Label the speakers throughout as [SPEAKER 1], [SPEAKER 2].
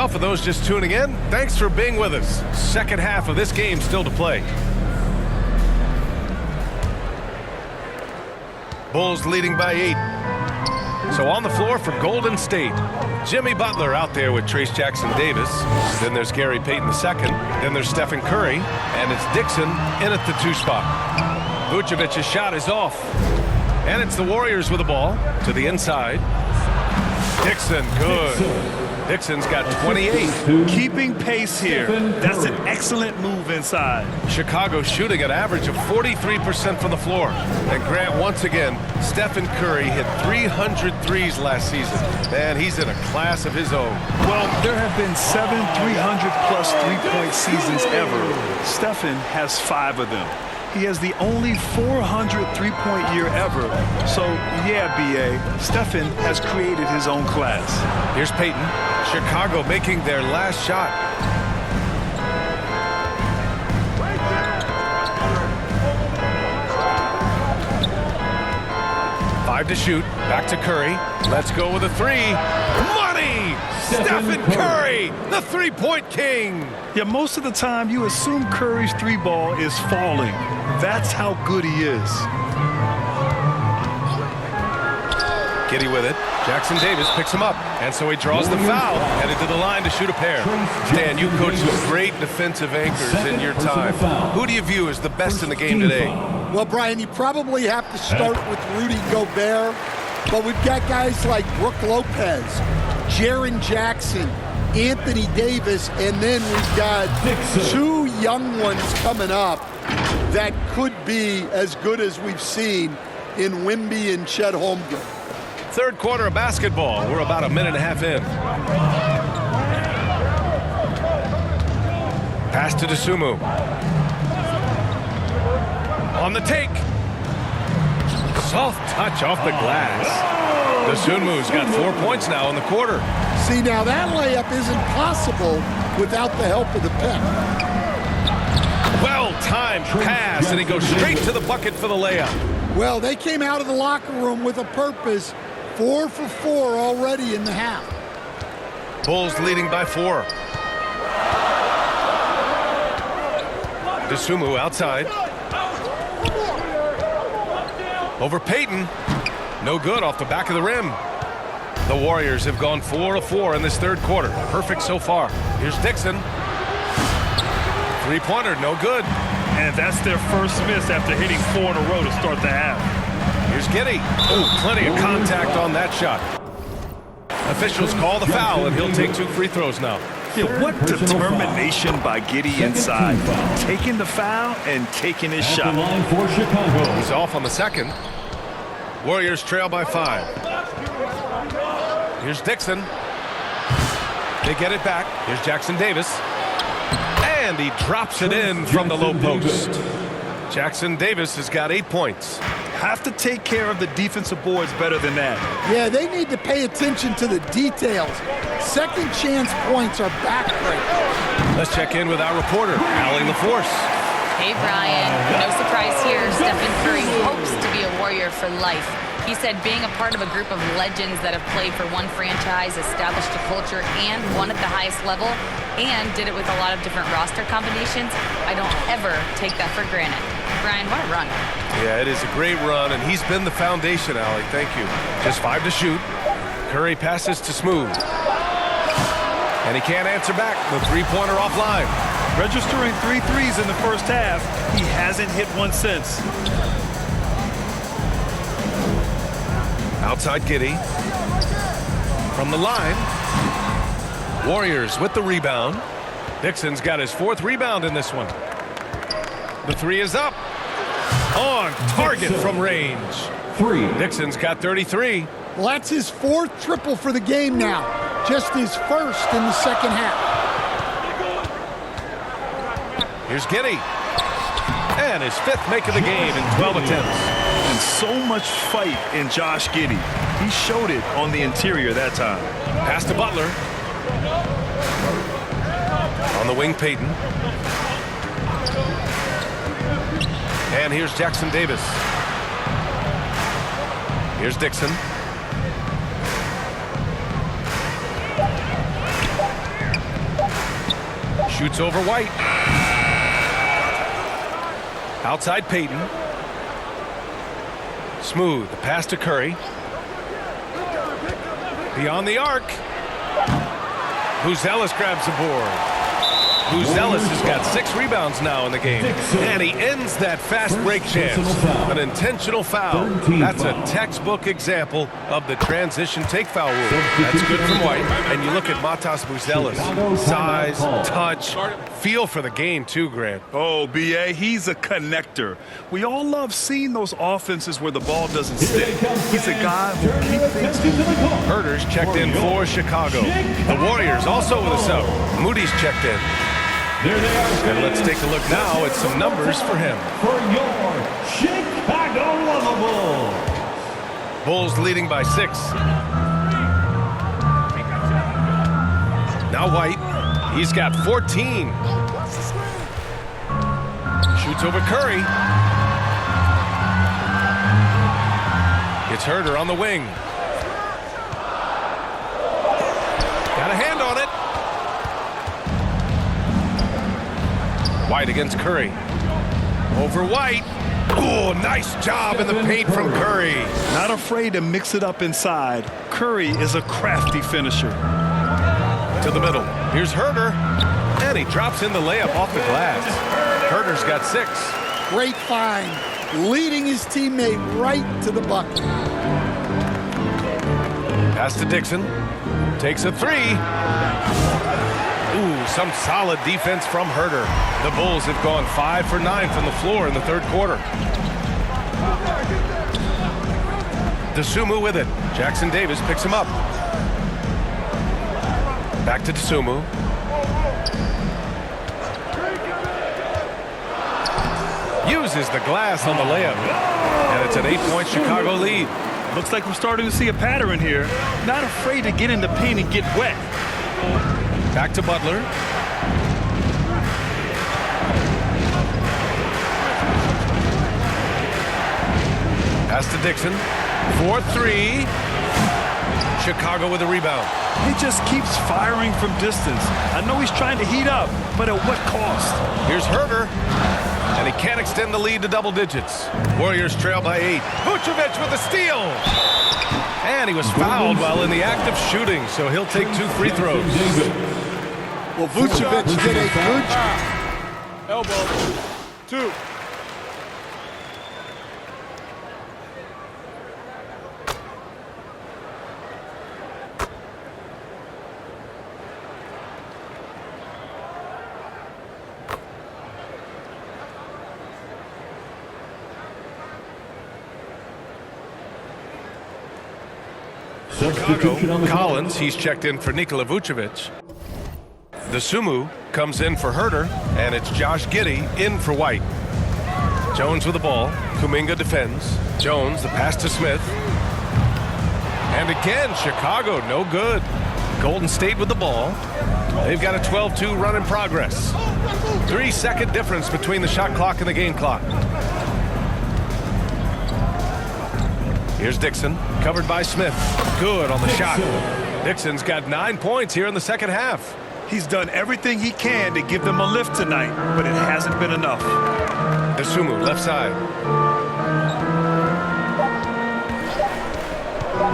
[SPEAKER 1] Well, for those just tuning in, thanks for being with us. Second half of this game still to play. Bulls leading by 8. So on the floor for Golden State, Jimmy Butler out there with Trace Jackson-Davis. Then there's Gary Payton II. Then there's Stephen Curry. And it's Dixon in at the 2 spot. Vucevic's shot is off. And it's the Warriors with the ball to the inside. Dixon, good. Dixon's got 28.
[SPEAKER 2] Keeping pace here. That's an excellent move inside.
[SPEAKER 1] Chicago shooting an average of 43% from the floor. And Grant, once again, Stephen Curry hit 300 threes last season. Man, he's in a class of his own.
[SPEAKER 2] Well, there have been 7 300-plus three-point seasons ever. Stephen has 5 of them. He has the only 400 three-point year ever. So, yeah, B.A., Stephen has created his own class.
[SPEAKER 1] Here's Payton. Chicago making their last shot. Five to shoot. Back to Curry. Let's go with a 3. Money! Stephen Curry, the three-point king.
[SPEAKER 2] Yeah, most of the time you assume Curry's 3-ball is falling. That's how good he is.
[SPEAKER 1] Giddey with it. Jackson-Davis picks him up. And so he draws the foul. Headed to the line to shoot a pair. Dan, you coached some great defensive anchors in your time. Who do you view as the best in the game today?
[SPEAKER 3] Well, Brian, you probably have to start with Rudy Gobert. But we've got guys like Brook Lopez, Jaren Jackson, Anthony Davis, and then we've got 2 young ones coming up that could be as good as we've seen in Wemby and Chet Holmgren.
[SPEAKER 1] Third quarter of basketball. We're about a minute and a half in. Pass to Dosunmu. On the take. Soft touch off the glass. Dosunmu's got 4 points now in the quarter.
[SPEAKER 3] See, now that layup isn't possible without the help of the pick.
[SPEAKER 1] Well-timed pass, and he goes straight to the bucket for the layup.
[SPEAKER 3] Well, they came out of the locker room with a purpose. 4 for 4 already in the half.
[SPEAKER 1] Bulls leading by 4. Dosunmu outside. Over Payton. No good off the back of the rim. The Warriors have gone 4 of 4 in this third quarter. Perfect so far. Here's Dixon. Three-pointer, no good.
[SPEAKER 2] And that's their first miss after hitting 4 in a row to start the half.
[SPEAKER 1] Here's Giddey. Oh, plenty of contact on that shot. Officials call the foul, and he'll take 2 free throws now.
[SPEAKER 2] Yeah, what determination by Giddey inside. Taking the foul and taking his shot.
[SPEAKER 1] He's off on the second. Warriors trail by 5. Here's Dixon. They get it back. Here's Jackson-Davis. And he drops it in from the low post. Jackson-Davis has got 8 points.
[SPEAKER 2] Have to take care of the defensive boards better than that.
[SPEAKER 3] Yeah, they need to pay attention to the details. Second chance points are backbreaking.
[SPEAKER 1] Let's check in with our reporter, Allie LaForce.
[SPEAKER 4] Hey, Brian. No surprise here. Stephen Curry hopes to be a Warrior for life. He said being a part of a group of legends that have played for one franchise, established a culture, and won at the highest level, and did it with a lot of different roster combinations, I don't ever take that for granted. Brian, what a run.
[SPEAKER 1] Yeah, it is a great run, and he's been the foundation, Allie. Thank you. Just 5 to shoot. Curry passes to Smooth. And he can't answer back. The three-pointer offline.
[SPEAKER 2] Registering 3 threes in the first half. He hasn't hit one since.
[SPEAKER 1] Outside Giddey. From the line. Warriors with the rebound. Dixon's got his 4th rebound in this one. The 3 is up. On target from range.
[SPEAKER 5] 3.
[SPEAKER 1] Dixon's got 33.
[SPEAKER 3] Well, that's his 4th triple for the game now. Just his first in the second half.
[SPEAKER 1] Here's Giddey. And his 5th make of the game in 12 attempts.
[SPEAKER 2] And so much fight in Josh Giddey. He showed it on the interior that time.
[SPEAKER 1] Pass to Butler. On the wing, Payton. And here's Jackson-Davis. Here's Dixon. Shoots over White. Outside Payton. Smooth. The pass to Curry. Beyond the arc. Buzelis grabs the board. Buzelis has got 6 rebounds now in the game. And he ends that fast break chance. An intentional foul. That's a textbook example of the transition take foul rule. That's good from White. And you look at Matas Buzelis. Size, touch, feel for the game too, Grant.
[SPEAKER 2] Oh, B.A., he's a connector. We all love seeing those offenses where the ball doesn't stick. He's a guy who keeps things moving.
[SPEAKER 1] Herder's checked in for Chicago. The Warriors also with a sub. Moody's checked in. And let's take a look now at some numbers for him.
[SPEAKER 5] For your Chicago Bulls.
[SPEAKER 1] Bulls leading by 6. Now White. He's got 14. Shoots over Curry. Gets Herder on the wing. Got a hand on it. White against Curry. Over White. Oh, nice job in the paint from Curry.
[SPEAKER 2] Not afraid to mix it up inside. Curry is a crafty finisher.
[SPEAKER 1] To the middle. Here's Herder. And he drops in the layup off the glass. Herder's got 6.
[SPEAKER 3] Great find. Leading his teammate right to the bucket.
[SPEAKER 1] Pass to Dixon. Takes a 3. Ooh, some solid defense from Herder. The Bulls have gone 5 for 9 from the floor in the third quarter. Dasumu with it. Jackson Davis picks him up. Back to Dasumu. Uses the glass on the layup. And it's an 8-point Chicago lead.
[SPEAKER 2] Looks like we're starting to see a pattern here. Not afraid to get in the paint and get wet.
[SPEAKER 1] Back to Butler. Pass to Dixon. 4-3. Chicago with a rebound.
[SPEAKER 2] He just keeps firing from distance. I know he's trying to heat up, but at what cost?
[SPEAKER 1] Here's Herder. And he can't extend the lead to double digits. Warriors trail by 8. Vucevic with a steal. And he was fouled while in the act of shooting, so he'll take 2 free throws.
[SPEAKER 3] Well, Vucevic did a good job.
[SPEAKER 6] Elbow. 2.
[SPEAKER 1] Chicago, Collins, he's checked in for Nikola Vucevic. Dasumu comes in for Herder, and it's Josh Giddey in for White. Jones with the ball. Kuminga defends. Jones, the pass to Smith. And again, Chicago, no good. Golden State with the ball. They've got a 12-2 run in progress. 3-second difference between the shot clock and the game clock. Here's Dixon, covered by Smith. Good on the shot. Dixon's got 9 points here in the second half.
[SPEAKER 2] He's done everything he can to give them a lift tonight, but it hasn't been enough.
[SPEAKER 1] Dasumu, left side.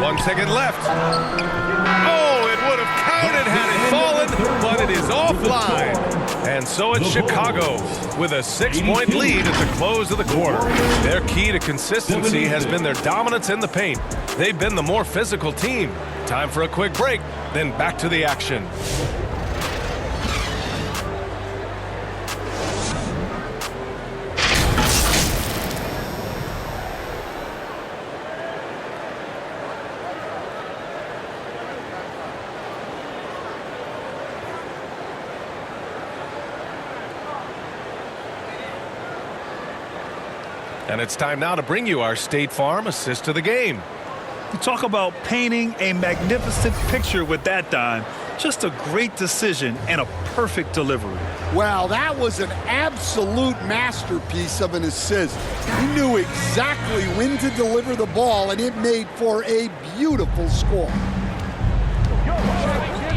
[SPEAKER 1] 1 second left. Oh, it would have counted had it fallen, but it is offline. And so it's Chicago with a 6-point lead at the close of the quarter. Their key to consistency has been their dominance in the paint. They've been the more physical team. Time for a quick break, then back to the action. And it's time now to bring you our State Farm assist to the game.
[SPEAKER 2] You talk about painting a magnificent picture with that dime. Just a great decision and a perfect delivery.
[SPEAKER 3] Well, that was an absolute masterpiece of an assist. He knew exactly when to deliver the ball, and it made for a beautiful score.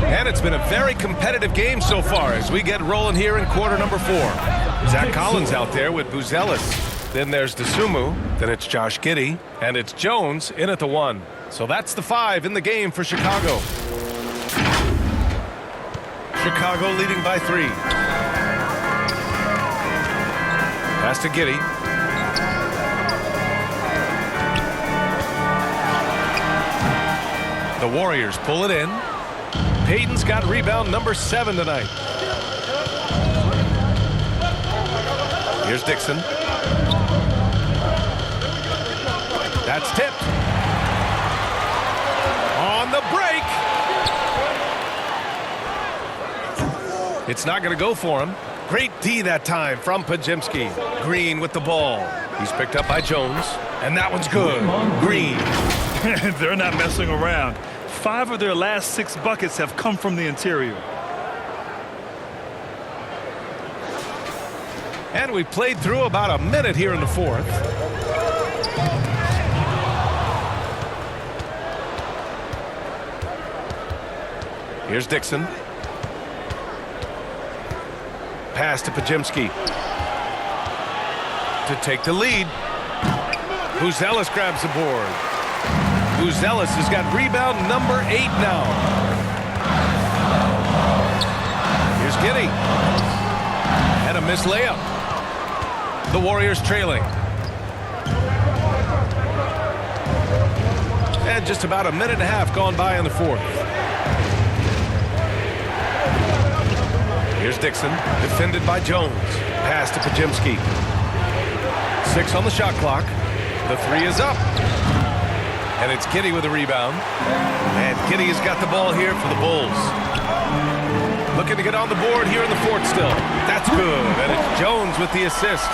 [SPEAKER 1] And it's been a very competitive game so far as we get rolling here in quarter number 4. Zach Collins out there with Buzelis. Then there's DeSumo. Then it's Josh Giddey. And it's Jones in at the 1. So that's the 5 in the game for Chicago. Chicago leading by 3. Pass to Giddey. The Warriors pull it in. Payton's got rebound number 7 tonight. Here's Dixon. That's tipped. On the break. It's not going to go for him. Great D that time from Podziemski. Green with the ball. He's picked up by Jones. And that one's good. Green.
[SPEAKER 2] They're not messing around. 5 of their last 6 buckets have come from the interior.
[SPEAKER 1] And we played through about a minute here in the 4th. Here's Dixon. Pass to Podziemski. To take the lead. Buzelis grabs the board. Buzelis has got rebound number 8 now. Here's Giddey. And a missed layup. The Warriors trailing. And just about a minute and a half gone by in the 4th. Here's Dixon, defended by Jones. Pass to Podziemski. 6 on the shot clock. The 3 is up. And it's Giddey with a rebound. And Giddey has got the ball here for the Bulls. Looking to get on the board here in the 4th still. That's good. And it's Jones with the assist.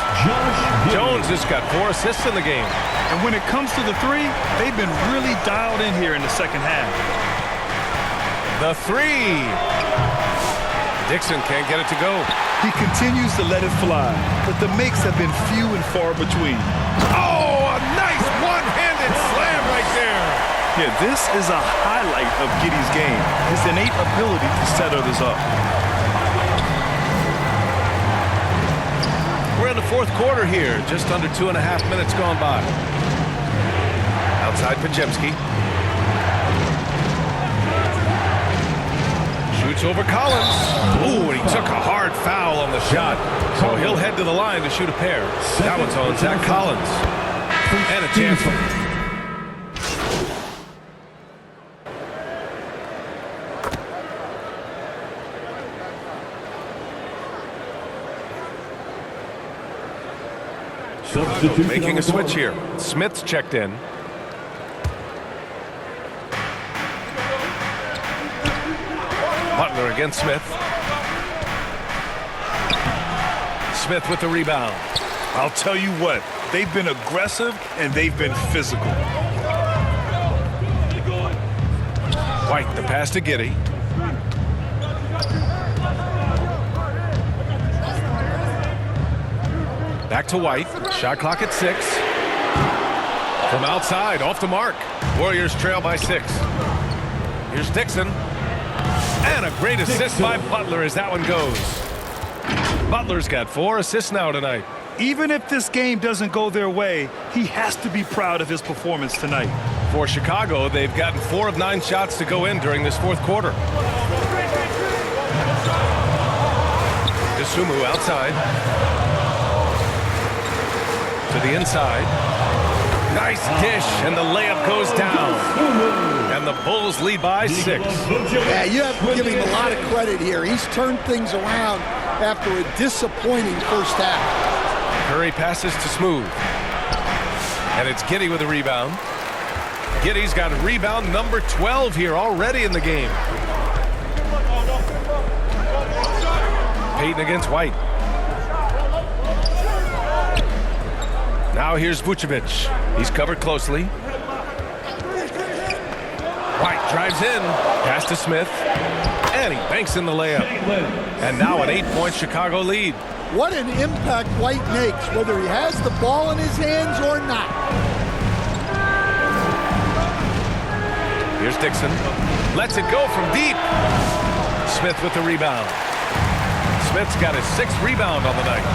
[SPEAKER 1] Jones has got 4 assists in the game.
[SPEAKER 2] And when it comes to the 3, they've been really dialed in here in the second half.
[SPEAKER 1] The 3. Dixon can't get it to go.
[SPEAKER 2] He continues to let it fly, but the makes have been few and far between.
[SPEAKER 1] Oh, a nice one-handed slam right there.
[SPEAKER 2] Yeah, this is a highlight of Giddey's game, his innate ability to set others up.
[SPEAKER 1] We're in the 4th quarter here, just under 2.5 minutes gone by. Outside Podziemski. Shoots over Collins. Ooh, and he took a hard foul on the shot. So he'll head to the line to shoot a pair. That one's on Zach Collins. And a chance for... Making a switch here. Smith's checked in. Butler against Smith. Smith with the rebound.
[SPEAKER 2] I'll tell you what, they've been aggressive and they've been physical.
[SPEAKER 1] White, the pass to Giddey. Back to White. Shot clock at 6. From outside, off the mark. Warriors trail by 6. Here's Dixon. And a great assist by Butler as that one goes. Butler's got 4 assists now tonight.
[SPEAKER 2] Even if this game doesn't go their way, he has to be proud of his performance tonight.
[SPEAKER 1] For Chicago, they've gotten 4 of 9 shots to go in during this 4th quarter. DeSumo outside. To the inside. Nice dish, and the layup goes down. And the Bulls lead by 6.
[SPEAKER 3] Yeah, you have to give him a lot of credit here. He's turned things around after a disappointing first half.
[SPEAKER 1] Curry passes to Smooth. And it's Giddey with a rebound. Giddey's got rebound number 12 here already in the game. Payton against White. Now here's Vucevic. He's covered closely. White drives in. Pass to Smith. And he banks in the layup. And now an 8-point Chicago lead.
[SPEAKER 3] What an impact White makes, whether he has the ball in his hands or not.
[SPEAKER 1] Here's Dixon. Lets it go from deep. Smith with the rebound. Smith's got his 6th rebound on the night.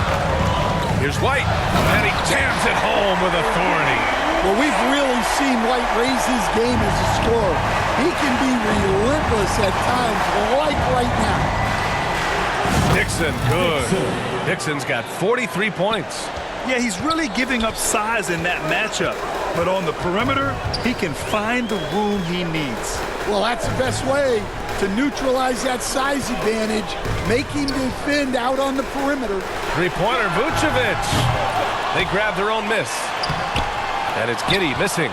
[SPEAKER 1] Here's White, and he jams it home with authority.
[SPEAKER 3] Well, we've really seen White raise his game as a scorer. He can be relentless at times, like right now.
[SPEAKER 1] Dixon, good. Dixon's got 43 points.
[SPEAKER 2] Yeah, he's really giving up size in that matchup. But on the perimeter, he can find the room he needs.
[SPEAKER 3] Well, that's the best way to neutralize that size advantage. Make him defend out on the perimeter.
[SPEAKER 1] Three-pointer, Vucevic. They grab their own miss. And it's Giddey missing.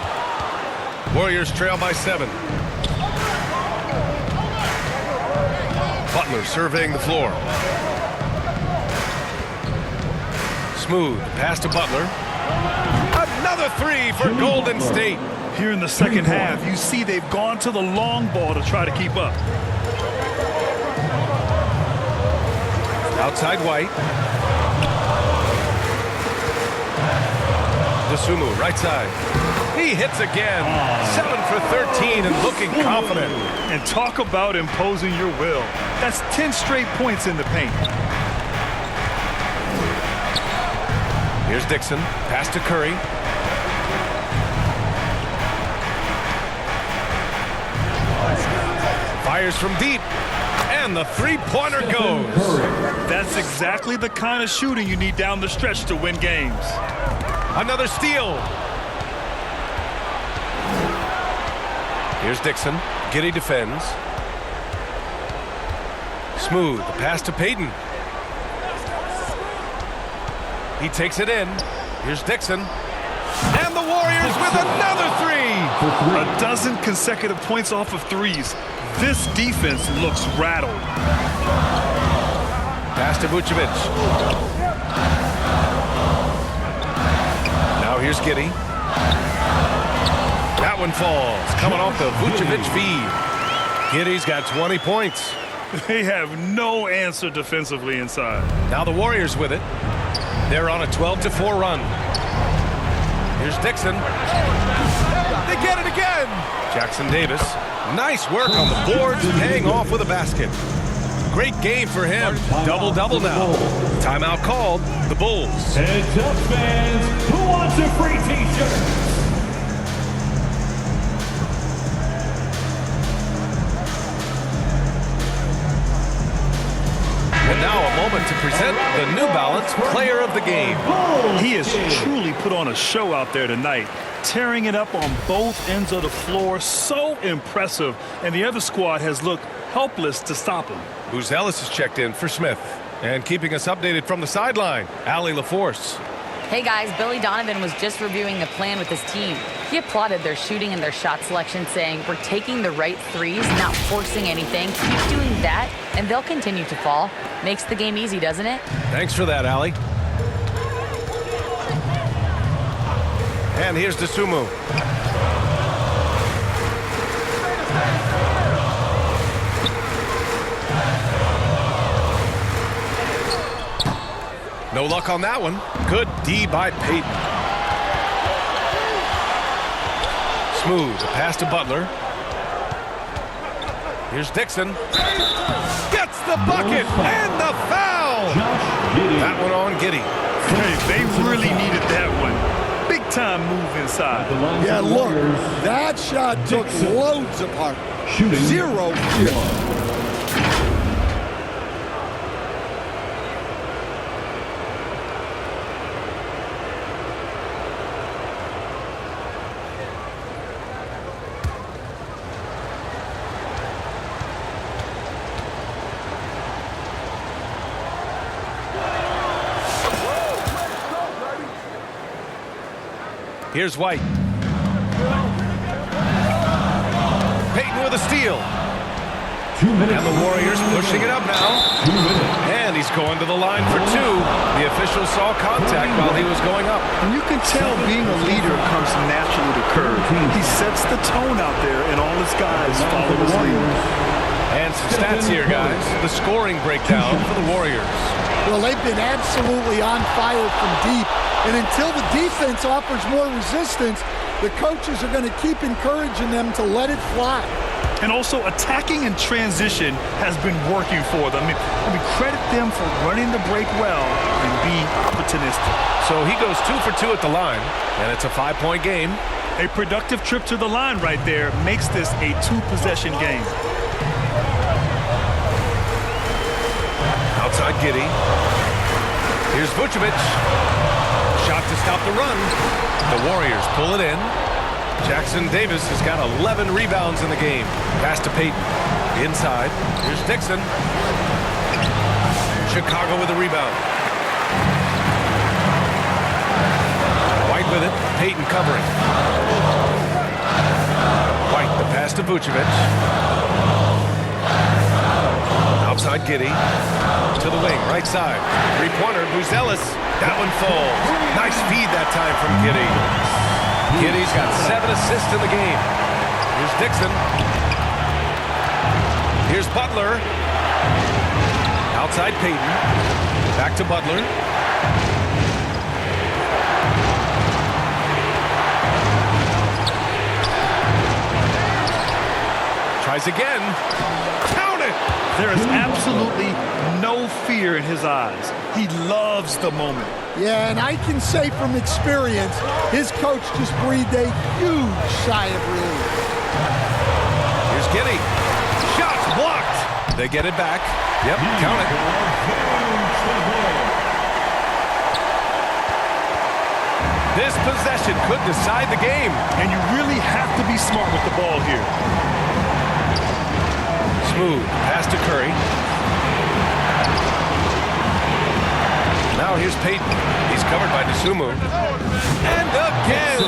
[SPEAKER 1] Warriors trail by 7. Butler surveying the floor. Smooth pass to Butler. Another 3 for Golden State.
[SPEAKER 2] Here in the second half, you see they've gone to the long ball to try to keep up.
[SPEAKER 1] Outside White. DeSumo, right side. He hits again. 7 for 13 and looking confident.
[SPEAKER 2] And talk about imposing your will. That's 10 straight points in the paint.
[SPEAKER 1] Here's Dixon. Pass to Curry. Fires from deep. And the three-pointer goes.
[SPEAKER 2] That's exactly the kind of shooting you need down the stretch to win games.
[SPEAKER 1] Another steal. Here's Dixon. Giddey defends. Smooth. The pass to Payton. He takes it in. Here's Dixon. And the Warriors with another 3.
[SPEAKER 2] A dozen consecutive points off of threes. This defense looks rattled.
[SPEAKER 1] Pass to Vucevic. Now here's Giddey. That one falls. Coming off the Vucevic feed. Giddey's got 20 points.
[SPEAKER 2] They have no answer defensively inside.
[SPEAKER 1] Now the Warriors with it. They're on a 12-4 run. Here's Dixon. They get it again. Jackson Davis. Nice work on the boards, paying off with a basket. Great game for him. Double-double now. Timeout called. The Bulls.
[SPEAKER 5] Heads up, fans. Who wants a free T-shirt?
[SPEAKER 1] And now a moment to present the New Balance Player of the Game.
[SPEAKER 2] He has truly put on a show out there tonight, tearing it up on both ends of the floor. So impressive, and the other squad has looked helpless to stop him.
[SPEAKER 1] Booz Ellis is checked in for Smith. And keeping us updated from the sideline, Allie LaForce.
[SPEAKER 4] Hey guys, Billy Donovan was just reviewing the plan with his team. He applauded their shooting and their shot selection, saying, "We're taking the right threes, not forcing anything. Keep doing that, and they'll continue to fall." Makes the game easy, doesn't it?
[SPEAKER 1] Thanks for that, Allie. And here's DeSumo. No luck on that one. Good D by Payton. Smooth. Pass to Butler. Here's Dixon. Gets the bucket and the foul. That one on Giddey.
[SPEAKER 2] Hey, they really needed that one. Big time move inside.
[SPEAKER 3] Yeah, look, that shot took loads apart. 0 fear.
[SPEAKER 1] Here's White. Payton with a steal.
[SPEAKER 5] 2 minutes.
[SPEAKER 1] And the Warriors pushing it up now.
[SPEAKER 5] 2 minutes.
[SPEAKER 1] And he's going to the line for 2. The official saw contact while he was going up.
[SPEAKER 2] And you can tell being a leader comes naturally to Curry. He sets the tone out there, and all his guys follow his lead.
[SPEAKER 1] And some stats here, guys. The scoring breakdown for the Warriors.
[SPEAKER 3] Well, they've been absolutely on fire from deep. And until the defense offers more resistance, the coaches are going to keep encouraging them to let it fly.
[SPEAKER 2] And also attacking in transition has been working for them. I mean, credit them for running the break well and being opportunistic.
[SPEAKER 1] So he goes 2 for 2 at the line, and it's a 5-point game.
[SPEAKER 2] A productive trip to the line right there makes this a 2-possession game.
[SPEAKER 1] Outside Giddey. Here's Vucevic. Shot to stop the run. The Warriors pull it in. Jackson Davis has got 11 rebounds in the game. Pass to Payton. Inside. Here's Dixon. Chicago with a rebound. White with it. Payton covering. White, the pass to Vucevic. Outside Giddey. To the wing, right side. Three-pointer, Buzelis. That one falls. Nice feed that time from Giddey. Giddey's got 7 assists in the game. Here's Dixon. Here's Butler. Outside Payton. Back to Butler. Tries again. Count it!
[SPEAKER 2] There is absolutely no fear in his eyes. He loves the moment.
[SPEAKER 3] Yeah, and I can say from experience, his coach just breathed a huge sigh of relief.
[SPEAKER 1] Here's Giddey. Shots blocked. They get it back. Yep, count it. This possession could decide the game.
[SPEAKER 2] And you really have to be smart with the ball here.
[SPEAKER 1] Smooth. Pass to Curry. Now here's Payton. He's covered by Dosunmu. And again!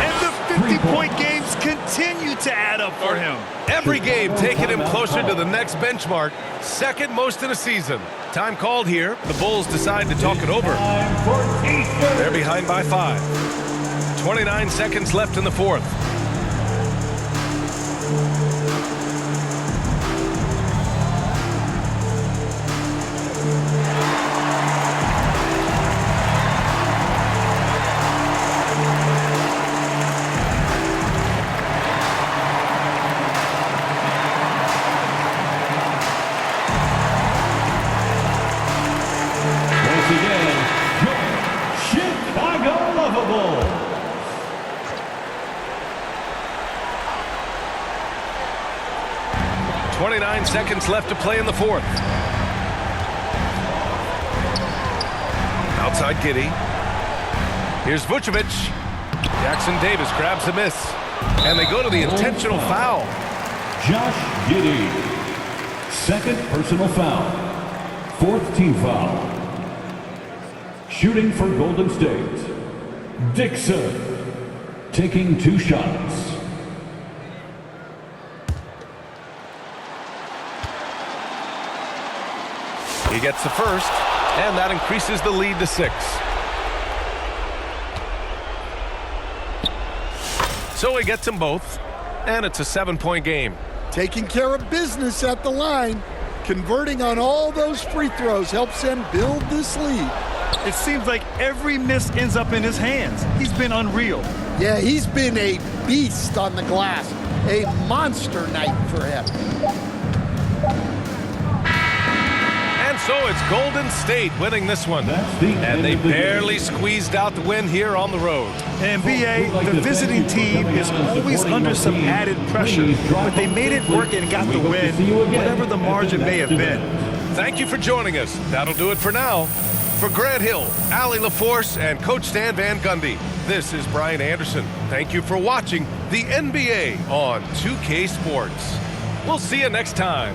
[SPEAKER 2] And the 50-point games continue to add up for him.
[SPEAKER 1] Every game taking him closer to the next benchmark. Second most in a season. Time called here. The Bulls decide to talk it over. They're behind by 5. 29 seconds left in the fourth.
[SPEAKER 5] Chicago Lovable.
[SPEAKER 1] 29 seconds left to play in the fourth. Outside Giddey. Here's Vucevic. Jackson Davis grabs the miss. And they go to the intentional foul.
[SPEAKER 5] Josh Giddey. Second personal foul. Fourth team foul. Shooting for Golden State. Dixon. Taking 2 shots.
[SPEAKER 1] He gets the first, and that increases the lead to 6. So he gets them both, and it's a 7-point game.
[SPEAKER 3] Taking care of business at the line. Converting on all those free throws helps them build this lead.
[SPEAKER 2] It seems like every miss ends up in his hands. He's been unreal.
[SPEAKER 3] Yeah, he's been a beast on the glass. A monster night for him.
[SPEAKER 1] And so it's Golden State winning this one. And they barely squeezed out the win here on the road.
[SPEAKER 2] And BA, the visiting team is always under some added pressure, but they made it work and got the win, whatever the margin may have been.
[SPEAKER 1] Thank you for joining us. That'll do it for now. For Grant Hill, Allie LaForce, and Coach Stan Van Gundy, this is Brian Anderson. Thank you for watching the NBA on 2K Sports. We'll see you next time.